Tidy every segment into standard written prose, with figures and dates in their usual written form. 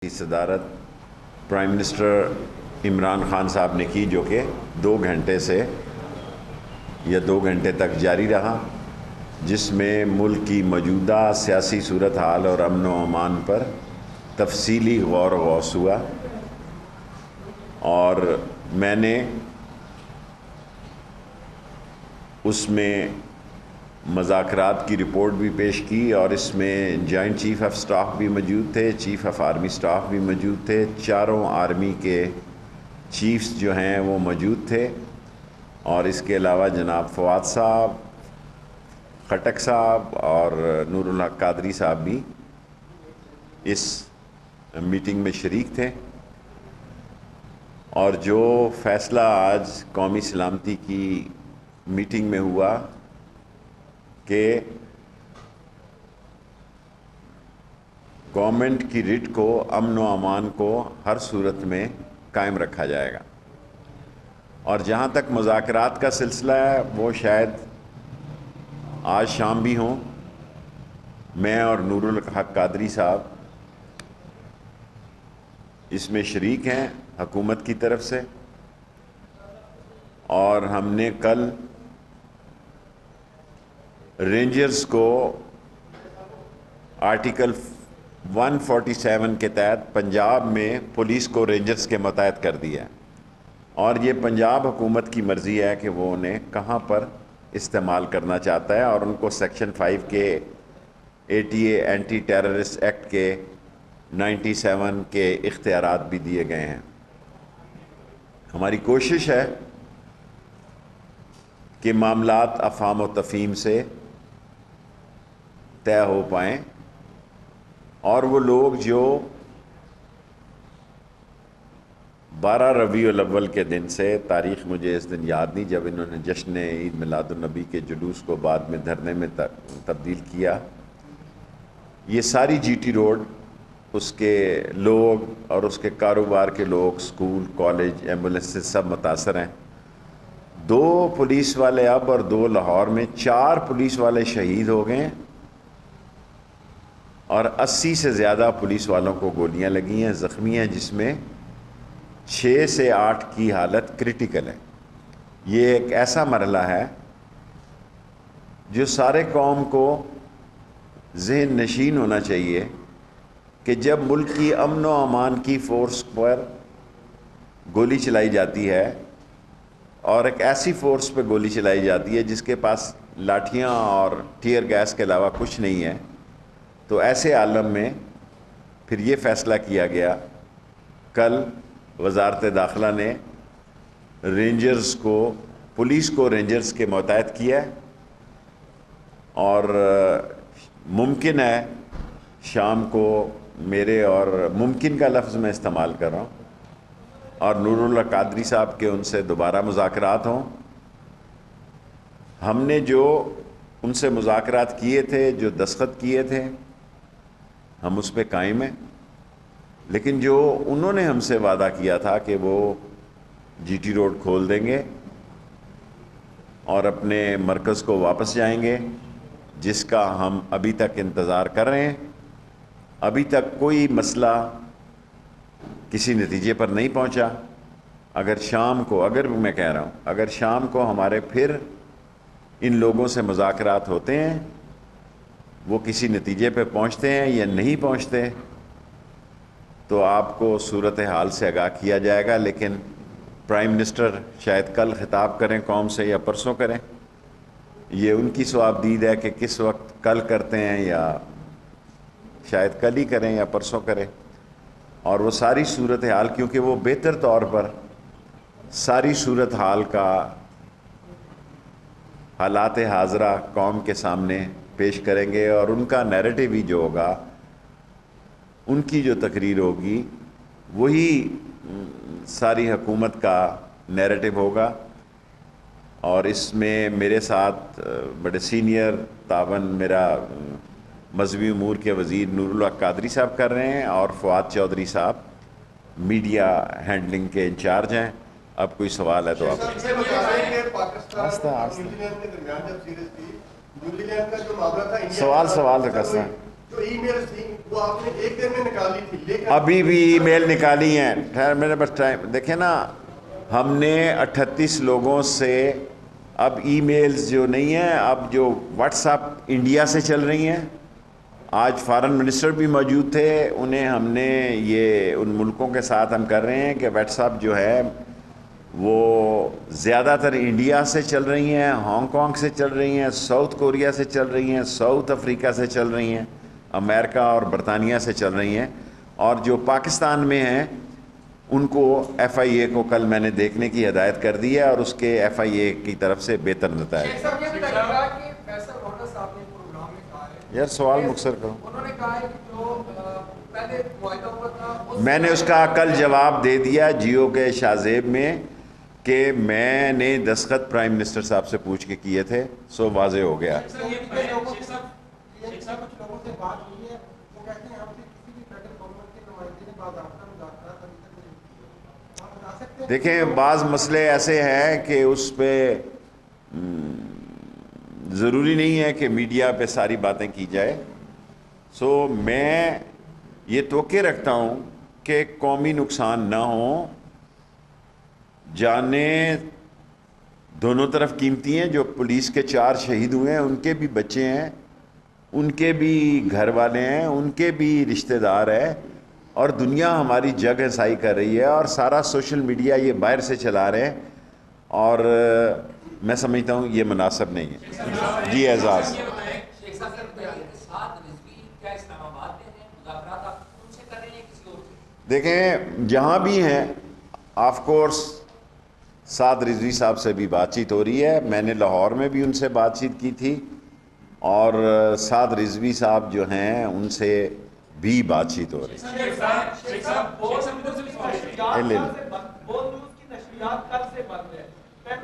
کی صدارت prime minister Imran Khan صاحب نے کی، جو کہ 2 گھنٹے سے یا 2 گھنٹے تک جاری رہا، جس میں ملک کی موجودہ سیاسی صورتحال اور امن و امان پر تفصیلی غور و غوص ہوا، اور میں نے اس میں مذاکرات کی رپورٹ بھی پیش کی، اور اس میں جوائنٹ چیف آف سٹاف بھی موجود تھے، چیف آف آرمی سٹاف بھی موجود تھے، چاروں آرمی کے چیفز جو ہیں وہ موجود تھے، اور اس کے علاوہ جناب فواد صاحب، خٹک صاحب اور نور الحق قادری صاحب بھی اس میٹنگ میں شریک تھے۔ اور جو فیصلہ آج قومی سلامتی کی میٹنگ میں ہوا کہ گورنمنٹ کی رٹ کو، امن و امان کو ہر صورت میں قائم رکھا جائے گا، اور جہاں تک مذاکرات کا سلسلہ ہے وہ شاید آج شام بھی ہوں۔ میں اور نور الحق قادری صاحب اس میں شریک ہیں حکومت کی طرف سے، اور ہم نے کل رینجرز کو آرٹیکل 147 کے تحت پنجاب میں پولیس کو رینجرز کے متحد کر دیا ہے، اور یہ پنجاب حکومت کی مرضی ہے کہ وہ انہیں کہاں پر استعمال کرنا چاہتا ہے، اور ان کو سیکشن 5 کے ATA اینٹی ٹیررسٹ ایکٹ کے 97 کے اختیارات بھی دیے گئے ہیں۔ ہماری کوشش ہے کہ معاملات افہام و تفہیم سے طے ہو پائیں، اور وہ لوگ جو 12 ربیع الاول کے دن سے، تاریخ مجھے اس دن یاد نہیں، جب انہوں نے جشن عید میلاد النبی کے جلوس کو بعد میں دھرنے میں تبدیل کیا، یہ ساری جی ٹی روڈ، اس کے لوگ اور اس کے کاروبار کے لوگ، سکول، کالج، ایمبولینس سے سب متاثر ہیں۔ 2 پولیس والے اب اور 2 لاہور میں، 4 پولیس والے شہید ہو گئے ہیں، اور 80 سے زیادہ پولیس والوں کو گولیاں لگی ہیں، زخمی ہیں، جس میں 6 سے 8 کی حالت کریٹیکل ہے۔ یہ ایک ایسا مرحلہ ہے جو سارے قوم کو ذہن نشین ہونا چاہیے کہ جب ملک کی امن و امان کی فورس پر گولی چلائی جاتی ہے، اور ایک ایسی فورس پہ گولی چلائی جاتی ہے جس کے پاس لاٹھیاں اور ٹیئر گیس کے علاوہ کچھ نہیں ہے، تو ایسے عالم میں پھر یہ فیصلہ کیا گیا، کل وزارت داخلہ نے رینجرز کو، پولیس کو رینجرز کے متحد کیا ہے، اور ممکن ہے شام کو میرے، اور ممکن کا لفظ میں استعمال کر رہا ہوں، اور نور اللہ قادری صاحب کے ان سے دوبارہ مذاکرات ہوں۔ ہم نے جو ان سے مذاکرات کیے تھے، جو دستخط کیے تھے، ہم اس پہ قائم ہیں، لیکن جو انہوں نے ہم سے وعدہ کیا تھا کہ وہ جی ٹی روڈ کھول دیں گے اور اپنے مرکز کو واپس جائیں گے، جس کا ہم ابھی تک انتظار کر رہے ہیں، ابھی تک کوئی مسئلہ کسی نتیجے پر نہیں پہنچا۔ اگر شام کو، میں کہہ رہا ہوں، اگر شام کو ہمارے پھر ان لوگوں سے مذاکرات ہوتے ہیں، وہ کسی نتیجے پہ پہنچتے ہیں یا نہیں پہنچتے، تو آپ کو صورتحال سے آگاہ کیا جائے گا، لیکن پرائم منسٹر شاید کل خطاب کریں قوم سے، یا پرسوں کریں، یہ ان کی صوابدید ہے کہ کس وقت کل کرتے ہیں، یا شاید کل ہی کریں یا پرسوں کریں، اور وہ ساری صورتحال، کیونکہ وہ بہتر طور پر ساری صورتحال کا حالات حاضرہ قوم کے سامنے پیش کریں گے، اور ان کا نیریٹو ہی جو ہوگا، ان کی جو تقریر ہوگی، وہی ساری حکومت کا نیریٹو ہوگا۔ اور اس میں میرے ساتھ بڑے سینئر تعاون میرا مذہبی امور کے وزیر نور الحق قادری صاحب کر رہے ہیں، اور فواد چودھری صاحب میڈیا ہینڈلنگ کے انچارج ہیں۔ اب کوئی سوال ہے تو آپ سوال رکھا سکتے ہیں۔ جو ای میل تھی وہ آپ نے ایک دن میں نکالی تھی، لیکن ابھی بھی ای میل نکالی ہیں. خیر میرے پاس ٹائم دیکھیں نا، ہم نے 38 لوگوں سے اب ای میلز جو نہیں ہیں، اب جو واٹس ایپ انڈیا سے چل رہی ہیں. آج فارن منسٹر بھی موجود تھے، انہیں ہم نے یہ ان ملکوں کے ساتھ ہم کر رہے ہیں کہ واٹس ایپ جو ہے وہ زیادہ تر انڈیا سے چل رہی ہیں، ہانگ کانگ سے چل رہی ہیں، ساؤتھ کوریا سے چل رہی ہیں، ساؤتھ افریقہ سے چل رہی ہیں، امریکہ اور برطانیہ سے چل رہی ہیں. اور جو پاکستان میں ہیں ان کو ایف آئی اے کو کل میں نے دیکھنے کی ہدایت کر دی ہے، اور اس کے ایف آئی اے کی طرف سے بہتر نتائج. یار سوال مختصر کرو. انہوں نے کہا ہے کہ جو پہلے معاہدہ ہوا تھا میں نے اس کا کل جواب دے دیا جیو کے شاہزیب میں کہ میں نے دستخط پرائم منسٹر صاحب سے پوچھ کے کیے تھے، سو واضح ہو گیا. دیکھیں بعض مسئلے ایسے ہیں کہ اس پہ ضروری نہیں ہے کہ میڈیا پہ ساری باتیں کی جائے. سو میں یہ توقع رکھتا ہوں کہ قومی نقصان نہ ہو. جانیں دونوں طرف قیمتی ہیں. جو پولیس کے 4 شہید ہوئے ہیں ان کے بھی بچے ہیں، ان کے بھی گھر والے ہیں، ان کے بھی رشتہ دار ہیں، اور دنیا ہماری جگ ہنسائی کر رہی ہے، اور سارا سوشل میڈیا یہ باہر سے چلا رہے ہیں، اور میں سمجھتا ہوں یہ مناسب نہیں ہے. جی اعزاز. دیکھیں جہاں بھی ہیں آف کورس سعد رضوی صاحب سے بھی بات چیت ہو رہی ہے. میں نے لاہور میں بھی ان سے بات چیت کی تھی، اور سعد رضوی صاحب جو ہیں ان سے بھی بات چیت ہو رہی ہے.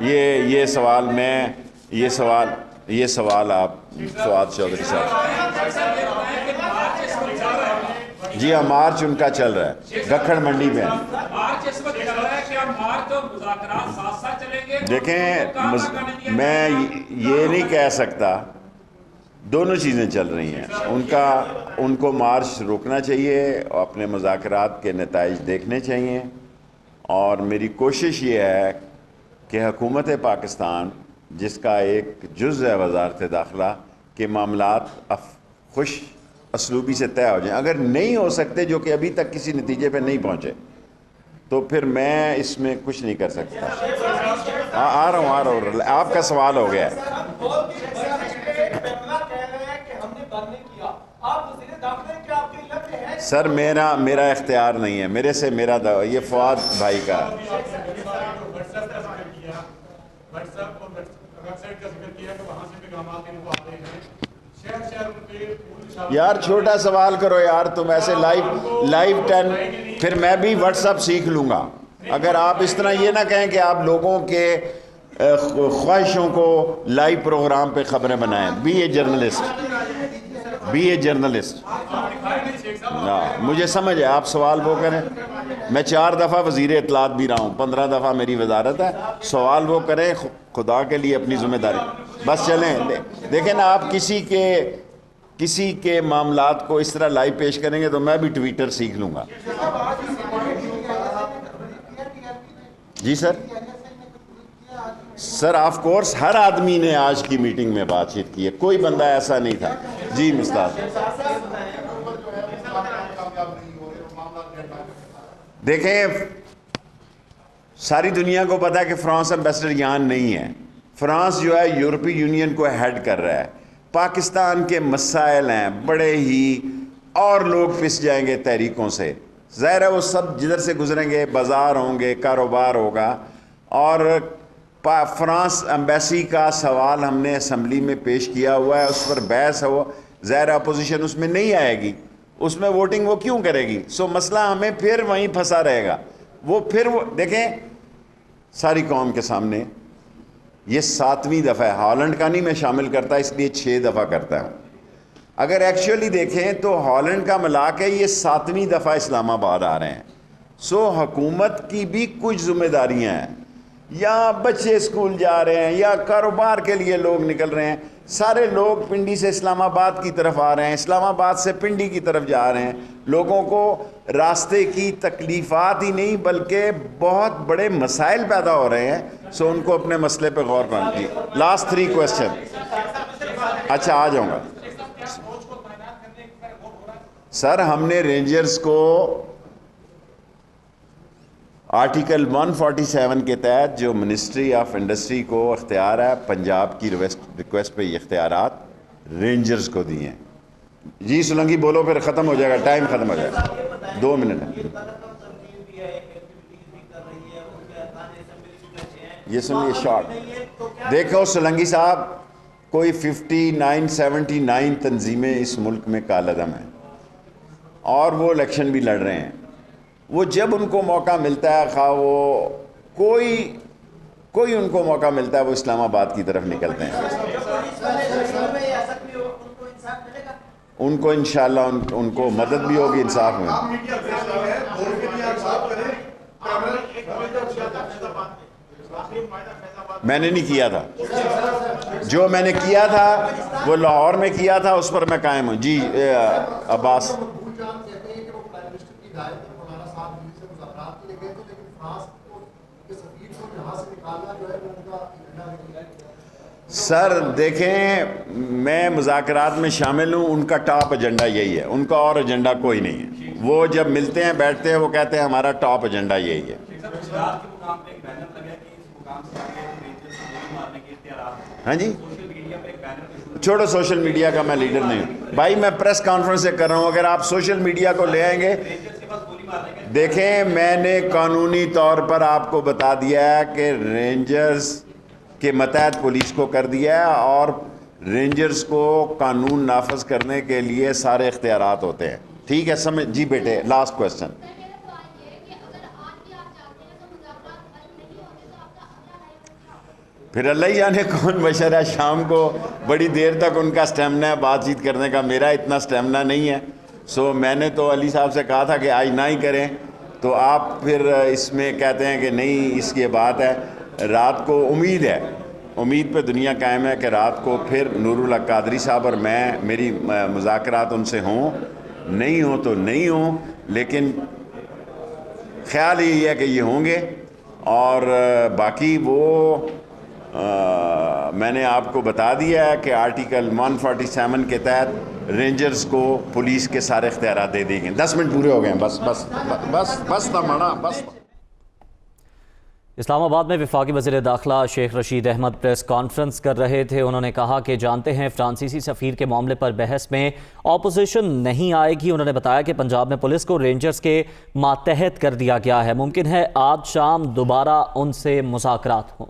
یہ سوال آپ فؤاد چودھری صاحب. جی ہاں مارچ ان کا چل رہا ہے گکھڑ منڈی میں. دیکھیں میں یہ نہیں کہہ سکتا، دونوں چیزیں چل رہی ہیں. ان کو مارچ روکنا چاہیے، اپنے مذاکرات کے نتائج دیکھنے چاہیے، اور میری کوشش یہ ہے کہ حکومت پاکستان جس کا ایک جز ہے وزارت داخلہ کے معاملات خوش اسلوبی سے طے ہو جائیں. اگر نہیں ہو سکتے، جو کہ ابھی تک کسی نتیجے پہ نہیں پہنچے، تو پھر میں اس میں کچھ نہیں کر سکتا. آ رہا ہوں آپ کا سوال ہو گیا ہے. سر میرا اختیار نہیں ہے، میرے سے یہ فؤاد بھائی کا ہے. یار چھوٹا سوال کرو یار، تم ایسے لائیو 10 پھر میں بھی واٹس ایپ سیکھ لوں گا. اگر آپ اس طرح یہ نہ کہیں کہ آپ لوگوں کے خواہشوں کو لائیو پروگرام پہ خبریں بنائیں. Be a journalist. مجھے سمجھ ہے، آپ سوال وہ کریں. میں 4 دفعہ وزیر اطلاعات بھی رہا ہوں، 15 دفعہ میری وزارت ہے. سوال وہ کریں، خدا کے لیے اپنی ذمہ داری. بس چلیں دیکھیں نا، آپ کسی کے معاملات کو اس طرح لائیو پیش کریں گے تو میں بھی ٹویٹر سیکھ لوں گا. جی سر آف کورس ہر آدمی نے آج کی میٹنگ میں بات چیت کی ہے، کوئی بندہ ایسا نہیں تھا. جی مستعد. دیکھیں ساری دنیا کو پتا ہے کہ فرانس ایمبیسڈر یہاں نہیں ہے. فرانس جو ہے یورپی یونین کو ہیڈ کر رہا ہے. پاکستان کے مسائل ہیں بڑے ہی، اور لوگ پس جائیں گے تحریکوں سے. ظاہر ہے وہ سب جدھر سے گزریں گے، بازار ہوں گے، کاروبار ہوگا. اور فرانس ایمبیسی کا سوال ہم نے اسمبلی میں پیش کیا ہوا ہے، اس پر بحث ہو. ظاہر اپوزیشن اس میں نہیں آئے گی، اس میں ووٹنگ وہ کیوں کرے گی؟ سو مسئلہ ہمیں پھر وہیں پھنسا رہے گا. وہ دیکھیں ساری قوم کے سامنے یہ 7ویں دفعہ ہے. ہالینڈ کا نہیں میں شامل کرتا، اس لیے 6 دفعہ کرتا ہوں. اگر ایکچولی دیکھیں تو ہالینڈ کا ملا کے یہ 7ویں دفعہ اسلام آباد آ رہے ہیں. سو حکومت کی بھی کچھ ذمہ داریاں ہیں. یا بچے اسکول جا رہے ہیں، یا کاروبار کے لیے لوگ نکل رہے ہیں. سارے لوگ پنڈی سے اسلام آباد کی طرف آ رہے ہیں، اسلام آباد سے پنڈی کی طرف جا رہے ہیں، لوگوں کو راستے کی تکلیفات ہی نہیں بلکہ بہت بڑے مسائل پیدا ہو رہے ہیں. سو ان کو اپنے مسئلے پہ غور کرنا چاہیے. Last 3 question. اچھا آ جاؤں گا سر. ہم نے رینجرز کو آرٹیکل 147 کے تحت جو منسٹری آف انڈسٹری کو اختیار ہے، پنجاب کی ریکویسٹ پہ یہ اختیارات رینجرز کو دیے ہیں. جی سولنگی بولو پھر ختم ہو جائے گا، ٹائم ختم ہو جائے گا. 2 منٹ ہے. یہ سنیے شارٹ. دیکھو سولنگی صاحب، کوئی 59-79 تنظیمیں اس ملک میں کالعدم ہیں اور وہ الیکشن بھی لڑ رہے ہیں. وہ جب ان کو موقع ملتا ہے، خواہ وہ کوئی ان کو موقع ملتا ہے، وہ اسلام آباد کی طرف نکلتے ہیں. ان کو انشاءاللہ ان کو مدد بھی ہوگی، انصاف میں. آپ میڈیا پریشان ہے، بول کے بھی آپ صاف کریں. میں نے نہیں کیا تھا، جو میں نے کیا تھا وہ لاہور میں کیا تھا، اس پر میں قائم ہوں. جی عباس. سر دیکھیں، میں مذاکرات میں شامل ہوں، ان کا ٹاپ ایجنڈا یہی ہے، ان کا اور ایجنڈا کوئی نہیں ہے. وہ جب ملتے ہیں بیٹھتے ہیں وہ کہتے ہیں ہمارا ٹاپ ایجنڈا یہی ہے. ہاں جی چھوڑو، سوشل میڈیا کا میں لیڈر نہیں ہوں بھائی، میں پریس کانفرنس سے کر رہا ہوں. اگر آپ سوشل میڈیا کو لے آئیں گے، دیکھیں میں نے قانونی طور پر آپ کو بتا دیا ہے کہ رینجرز کے متحد پولیس کو کر دیا ہے اور رینجرز کو قانون نافذ کرنے کے لیے سارے اختیارات ہوتے ہیں. ٹھیک ہے سمجھ. جی بیٹے لاسٹ کوسچن. پھر اللہ ہی جانے کون بشر ہے، شام کو بڑی دیر تک ان کا سٹیمنا ہے بات چیت کرنے کا، میرا اتنا سٹیمنا نہیں ہے. سو میں نے تو علی صاحب سے کہا تھا کہ آج نہ ہی کریں، تو آپ پھر اس میں کہتے ہیں کہ نہیں اس کی بات ہے. رات کو امید پہ دنیا قائم ہے کہ رات کو پھر نور الحق قادری صاحب اور میری مذاکرات ان سے ہوں، نہیں ہوں تو نہیں ہوں، لیکن خیال یہی ہے کہ یہ ہوں گے. اور باقی وہ میں نے آپ کو بتا دیا ہے کہ آرٹیکل 147 کے تحت رینجرز کو پولیس کے سارے اختیارات دے دی گئے. 10 منٹ پورے ہو گئے ہیں. بس تمہارا بس. اسلام آباد میں وفاقی وزیر داخلہ شیخ رشید احمد پریس کانفرنس کر رہے تھے. انہوں نے کہا کہ جانتے ہیں فرانسیسی سفیر کے معاملے پر بحث میں اپوزیشن نہیں آئے گی. انہوں نے بتایا کہ پنجاب میں پولیس کو رینجرز کے ماتحت کر دیا گیا ہے. ممکن ہے آج شام دوبارہ ان سے مذاکرات ہوں.